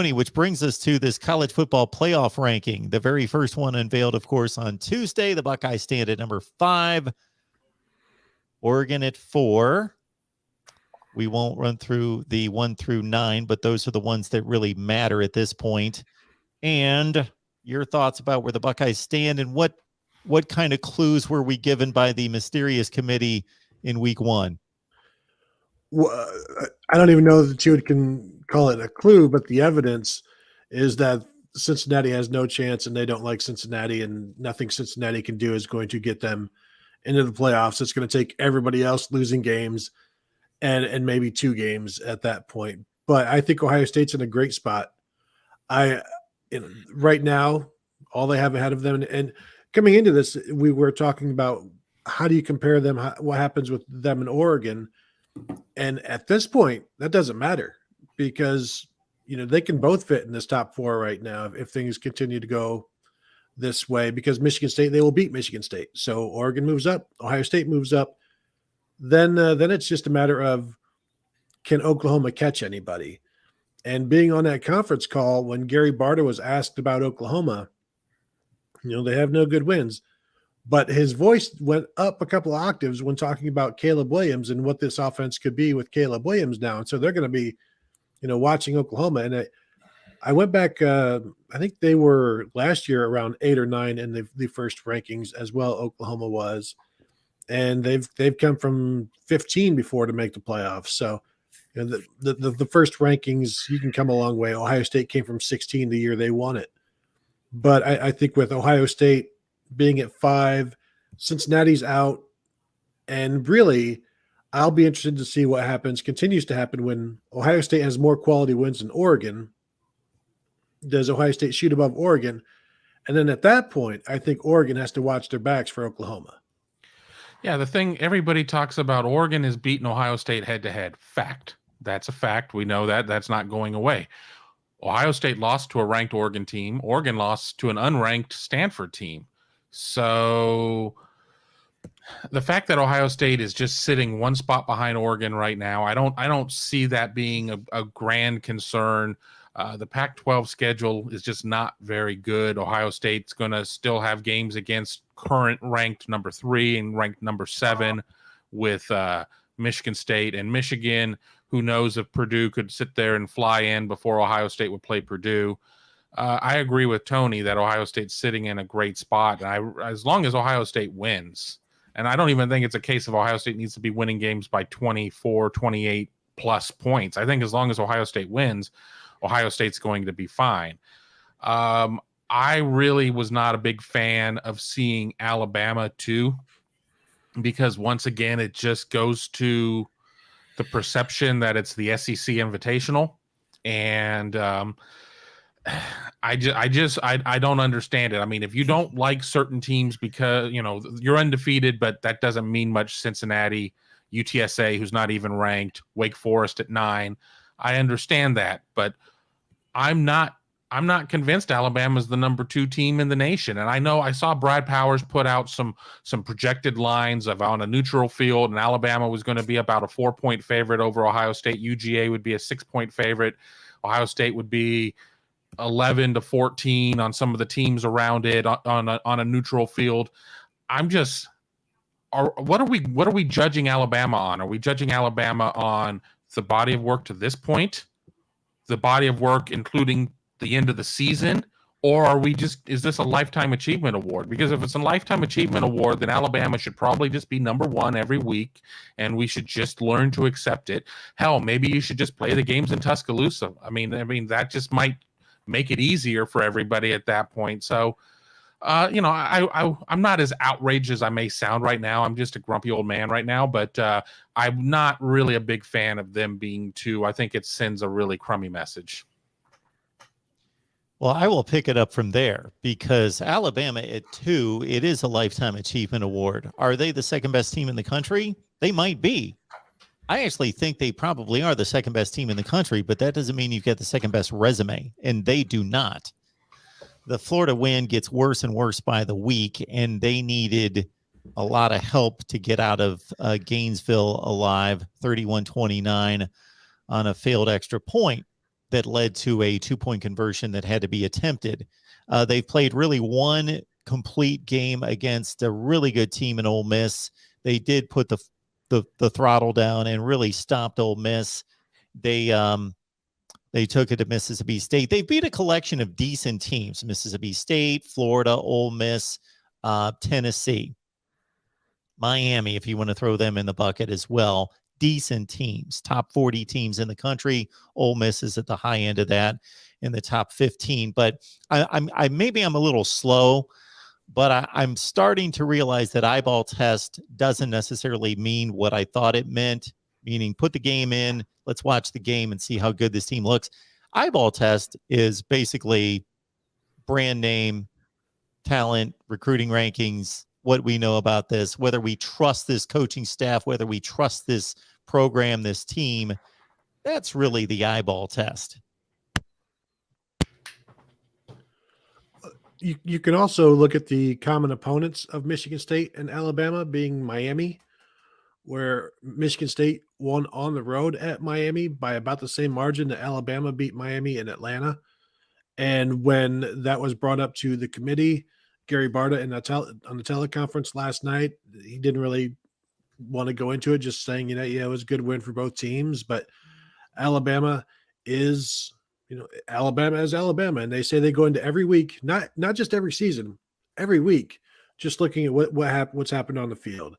Tony, which brings us to this college football playoff ranking. The very first one unveiled, of course, on Tuesday. The Buckeyes stand at number 5, Oregon at 4. We won't run through the 1 through 9, but those are the ones that really matter at this point. And your thoughts about where the Buckeyes stand and what kind of clues were we given by the mysterious committee in week 1? Well, I don't even know that you can call it a clue, but the evidence is that Cincinnati has no chance and they don't like Cincinnati, and nothing Cincinnati can do is going to get them into the playoffs. It's going to take everybody else losing games and maybe 2 games at that point. But I think Ohio State's in a great spot. Right now, all they have ahead of them, and coming into this, we were talking about how do you compare them, what happens with them in Oregon. And at this point, that doesn't matter because, they can both fit in this top 4 right now if things continue to go this way, because Michigan State, they will beat Michigan State. So Oregon moves up, Ohio State moves up. Then it's just a matter of, can Oklahoma catch anybody? And being on that conference call when Gary Barta was asked about Oklahoma, they have no good wins. But his voice went up a couple of octaves when talking about Caleb Williams and what this offense could be with Caleb Williams now. And so they're going to be, watching Oklahoma. And I went back, I think they were last year around 8 or 9 in the first rankings as well, Oklahoma was. And they've come from 15 before to make the playoffs. So the first rankings, you can come a long way. Ohio State came from 16 the year they won it. But I think with Ohio State being at 5, Cincinnati's out, and really I'll be interested to see what continues to happen when Ohio State has more quality wins than Oregon. Does Ohio State shoot above Oregon? And then at that point, I think Oregon has to watch their backs for Oklahoma. Yeah, the thing everybody talks about, Oregon has beaten Ohio State head-to-head. Fact. That's a fact. We know that. That's not going away. Ohio State lost to a ranked Oregon team. Oregon lost to an unranked Stanford team. So the fact that Ohio State is just sitting 1 spot behind Oregon right now, I don't see that being a grand concern. The Pac-12 schedule is just not very good. Ohio State's going to still have games against current ranked number 3 and ranked number 7 with Michigan State and Michigan. Who knows if Purdue could sit there and fly in before Ohio State would play Purdue. I agree with Tony that Ohio State's sitting in a great spot. And as long as Ohio State wins, and I don't even think it's a case of Ohio State needs to be winning games by 24, 28 plus points. I think as long as Ohio State wins, Ohio State's going to be fine. I really was not a big fan of seeing Alabama too, because once again, it just goes to the perception that it's the SEC Invitational. And I don't understand it. I mean, if you don't like certain teams because, you're undefeated, but that doesn't mean much. Cincinnati, UTSA, who's not even ranked, Wake Forest at 9. I understand that, but I'm not convinced Alabama's the number 2 team in the nation. And I know I saw Brad Powers put out some projected lines of on a neutral field, and Alabama was going to be about a 4-point favorite over Ohio State. UGA would be a 6-point favorite. Ohio State would be 11-14 on some of the teams around it on a neutral field. What are we judging Alabama on? Are we judging Alabama on the body of work to this point, the body of work including the end of the season, or is this a lifetime achievement award? Because if it's a lifetime achievement award, then Alabama should probably just be number 1 every week, and we should just learn to accept it. Hell, maybe you should just play the games in Tuscaloosa. I mean that just might make it easier for everybody at that point. So, I'm not as outraged as I may sound right now. I'm just a grumpy old man right now, but I'm not really a big fan of them being 2. I think it sends a really crummy message. Well, I will pick it up from there because Alabama at 2, it is a lifetime achievement award. Are they the second best team in the country? They might be. I actually think they probably are the second best team in the country, but that doesn't mean you've got the second best resume, and they do not. The Florida win gets worse and worse by the week, and they needed a lot of help to get out of Gainesville alive, 31-29 on a failed extra point. that led to a 2-point conversion that had to be attempted. They've played really one complete game against a really good team in Ole Miss. They did put the throttle down and really stopped Ole Miss. They took it to Mississippi State. They beat a collection of decent teams: Mississippi State, Florida, Ole Miss, Tennessee, Miami, if you want to throw them in the bucket as well. Decent teams, top 40 teams in the country. Ole Miss is at the high end of that, in the top 15. But maybe I'm a little slow, but I'm starting to realize that eyeball test doesn't necessarily mean what I thought it meant, meaning put the game in, let's watch the game and see how good this team looks. Eyeball test is basically brand name, talent, recruiting rankings, what we know about this, whether we trust this coaching staff, whether we trust this program, this team. That's really the eyeball test. You can also look at the common opponents of Michigan State and Alabama being Miami, where Michigan State won on the road at Miami by about the same margin that Alabama beat Miami in Atlanta. And when that was brought up to the committee, Gary Barta on the teleconference last night, he didn't really want to go into it, just saying, yeah, it was a good win for both teams. But Alabama is Alabama, and they say they go into every week, not just every season, every week, just looking at what's happened on the field.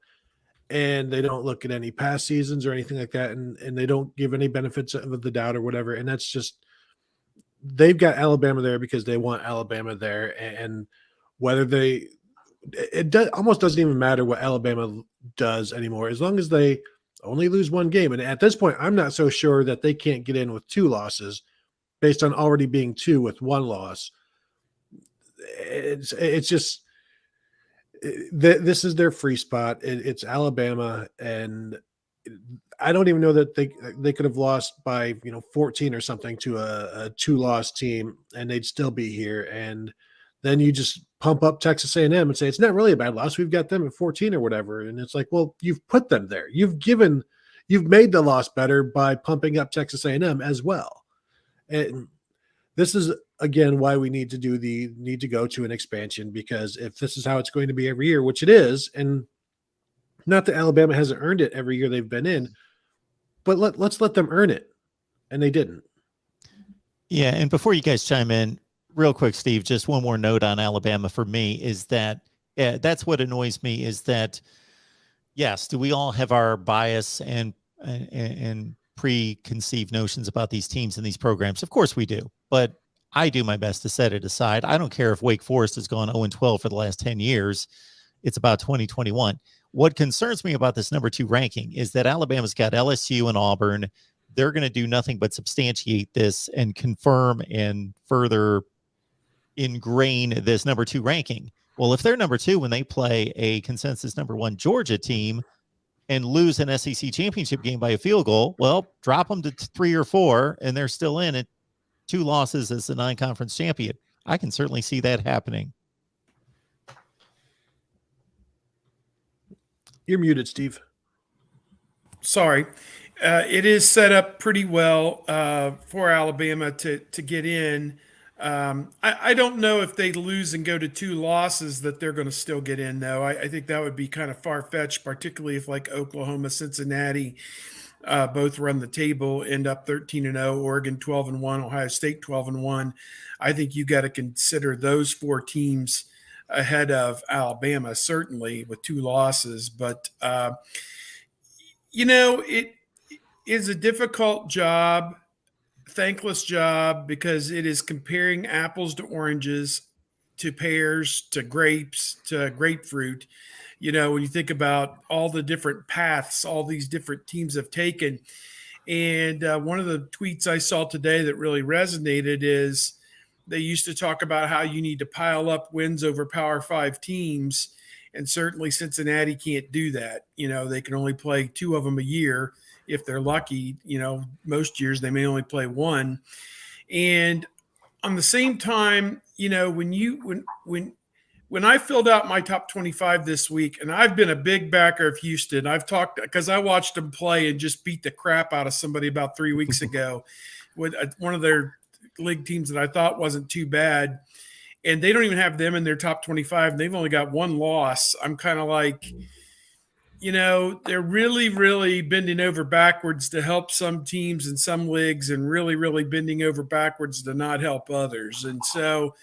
And they don't look at any past seasons or anything like that, and they don't give any benefits of the doubt or whatever. And that's just, they've got Alabama there because they want Alabama there, and whether almost doesn't even matter what Alabama does anymore, as long as they only lose one game. And at this point, I'm not so sure that they can't get in with 2 losses based on already being 2 with 1 loss. It's just, this is their free spot. It's Alabama, and I don't even know that they could have lost by 14 or something to a 2-loss team, and they'd still be here. And then you just pump up Texas A&M and say it's not really a bad loss. We've got them at 14 or whatever, and it's like, well, you've put them there. You've made the loss better by pumping up Texas A&M as well. And this is, again, why we need to go to an expansion, because if this is how it's going to be every year, which it is, and not that Alabama hasn't earned it every year they've been in, but let's let them earn it, and they didn't. Yeah, and before you guys chime in, real quick, Steve, just one more note on Alabama for me is that that's what annoys me is that, yes, do we all have our bias and preconceived notions about these teams and these programs? Of course we do, but I do my best to set it aside. I don't care if Wake Forest has gone 0-12 for the last 10 years. It's about 2021. What concerns me about this number 2 ranking is that Alabama's got LSU and Auburn. They're going to do nothing but substantiate this and confirm and further ingrain this number 2 ranking. Well, if they're number 2 when they play a consensus number 1 Georgia team and lose an SEC championship game by a field goal, well, drop them to 3 or 4, and they're still in it. 2 losses as the non-conference champion. I can certainly see that happening. You're muted, Steve. Sorry. It is set up pretty well for Alabama to get in. I don't know if they lose and go to 2 losses that they're going to still get in, though. I think that would be kind of far-fetched, particularly if like Oklahoma, Cincinnati both run the table, end up 13-0, Oregon 12-1, Ohio State 12-1. I think you got to consider those 4 teams ahead of Alabama, certainly with 2 losses. But, it is a difficult job, thankless job, because it is comparing apples to oranges, to pears, to grapes, to grapefruit. When you think about all the different paths all these different teams have taken. And one of the tweets I saw today that really resonated is they used to talk about how you need to pile up wins over Power 5 teams. And certainly Cincinnati can't do that. They can only play 2 of them a year if they're lucky. Most years they may only play 1. And on the same time, when when I filled out my top 25 this week, and I've been a big backer of Houston. I've talked because I watched them play and just beat the crap out of somebody about 3 weeks ago with one of their league teams that I thought wasn't too bad. And they don't even have them in their top 25. And they've only got one loss. I'm kind of like, they're really, really bending over backwards to help some teams in some leagues and really, really bending over backwards to not help others. And so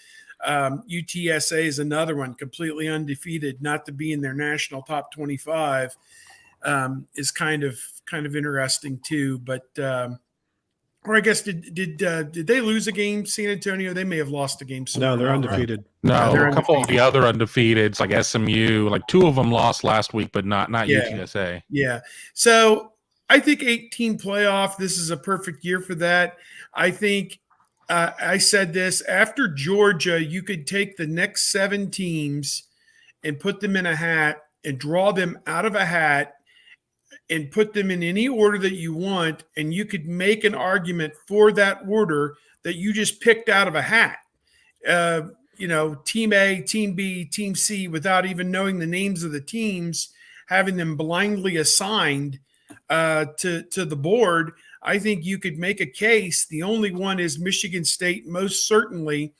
UTSA is another one, completely undefeated, not to be in their national top 25 is kind of interesting too. But or I guess did they lose a game? San Antonio, they may have lost a game. No, they're right? undefeated. No, they're a couple of the undefeated. other undefeateds, like SMU, like 2 of them lost last week, but not Yeah. UTSA. Yeah. So I think 18 playoff, this is a perfect year for that. I think I said this after Georgia, you could take the next 7 teams and put them in a hat and draw them out of a hat and put them in any order that you want. And you could make an argument for that order that you just picked out of a hat. Team A, Team B, Team C, without even knowing the names of the teams, having them blindly assigned to the board. I think you could make a case. The only one is Michigan State most certainly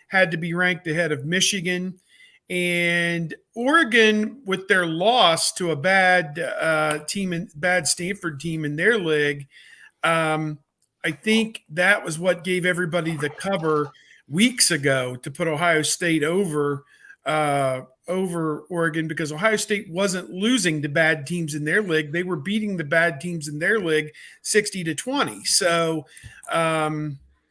had to be ranked ahead of Michigan. And Oregon, with their loss to a bad bad Stanford team in their league, I think that was what gave everybody the cover weeks ago to put Ohio State over Oregon, because Ohio State wasn't losing to bad teams in their league. They were beating the bad teams in their league 60-20. So,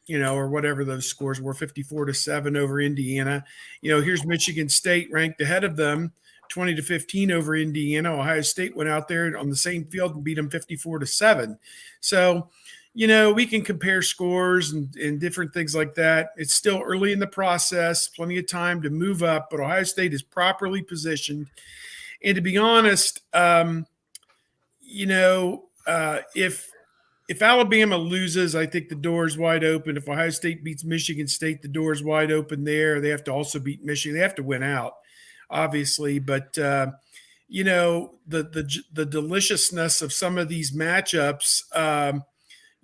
or whatever those scores were, 54-7 over Indiana. Here's Michigan State ranked ahead of them, 20-15 over Indiana. Ohio State went out there on the same field and beat them 54-7. So, we can compare scores and different things like that. It's still early in the process, plenty of time to move up, but Ohio State is properly positioned. And to be honest, if Alabama loses, I think the door is wide open. If Ohio State beats Michigan State, the door is wide open there. They have to also beat Michigan. They have to win out, obviously. But, the deliciousness of some of these matchups,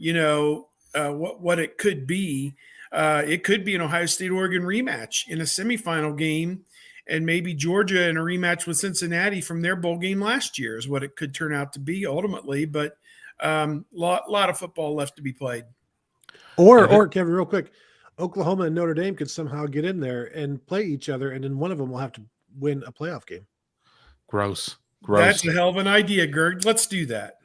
what it could be. It could be an Ohio State-Oregon rematch in a semifinal game, and maybe Georgia in a rematch with Cincinnati from their bowl game last year is what it could turn out to be ultimately. But lot of football left to be played. Or Kevin, real quick, Oklahoma and Notre Dame could somehow get in there and play each other, and then one of them will have to win a playoff game. Gross. That's a hell of an idea, Gerd. Let's do that.